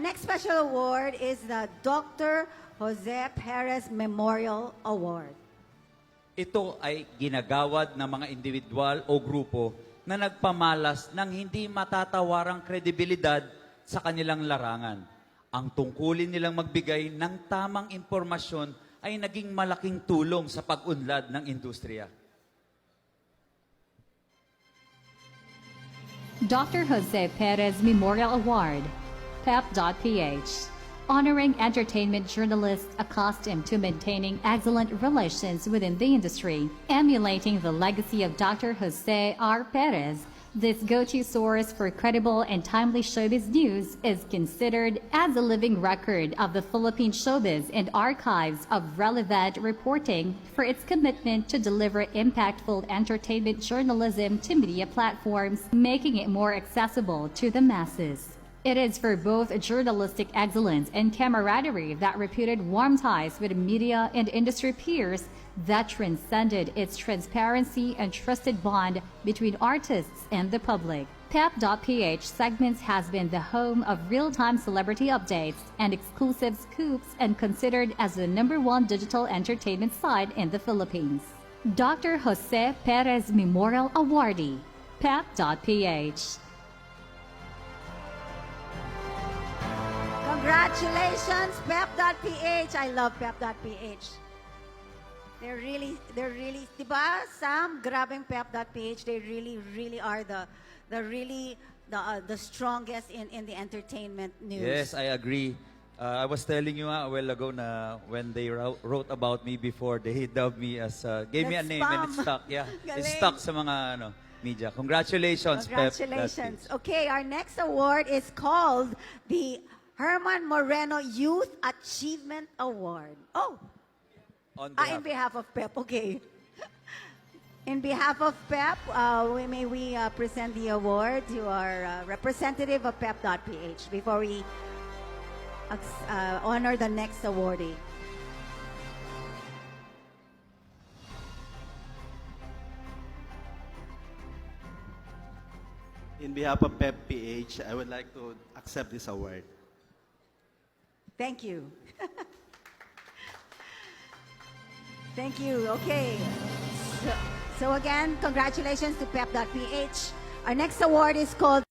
Our next special award is the Dr. Jose Perez Memorial Award. Ito ay ginagawad ng mga individual o grupo na nagpamalas ng hindi matatawarang kredibilidad sa kanilang larangan. Ang tungkulin nilang magbigay ng tamang impormasyon ay naging malaking tulong sa pag-unlad ng industriya. Dr. Jose Perez Memorial Award, PEP.PH, honoring entertainment journalists accustomed to maintaining excellent relations within the industry, emulating the legacy of Dr. Jose R. Perez. This go-to source for credible and timely showbiz news is considered as a living record of the Philippine showbiz and archives of relevant reporting for its commitment to deliver impactful entertainment journalism to media platforms, making it more accessible to the masses. It is for both journalistic excellence and camaraderie that reputed warm ties with media and industry peers that transcended its transparency and trusted bond between artists and the public. PEP.PH segments has been the home of real-time celebrity updates and exclusive scoops and considered as the #1 digital entertainment site in the Philippines. Dr. Jose Perez Memorial Awardee, PEP.PH. Congratulations, Pep.PH. I love Pep.PH. They're really, diba, Sam? Grabing Pep.PH. They really are the strongest in the entertainment news. Yes, I agree. I was telling you a while ago na when they wrote about me before, they dubbed me as, gave me a name and it's stuck. Yeah, it's Galing. stuck sa mga media. Congratulations, Congratulations. Pep.PH. Okay, our next award is called the Herman Moreno Youth Achievement Award. Oh, On in behalf of PEP, okay. In behalf of PEP, may we present the award to our representative of PEP.PH before we honor the next awardee. In behalf of PEP.PH, I would like to accept this award. Thank you. Thank you. Okay. So again, congratulations to PEP.PH. Our next award is called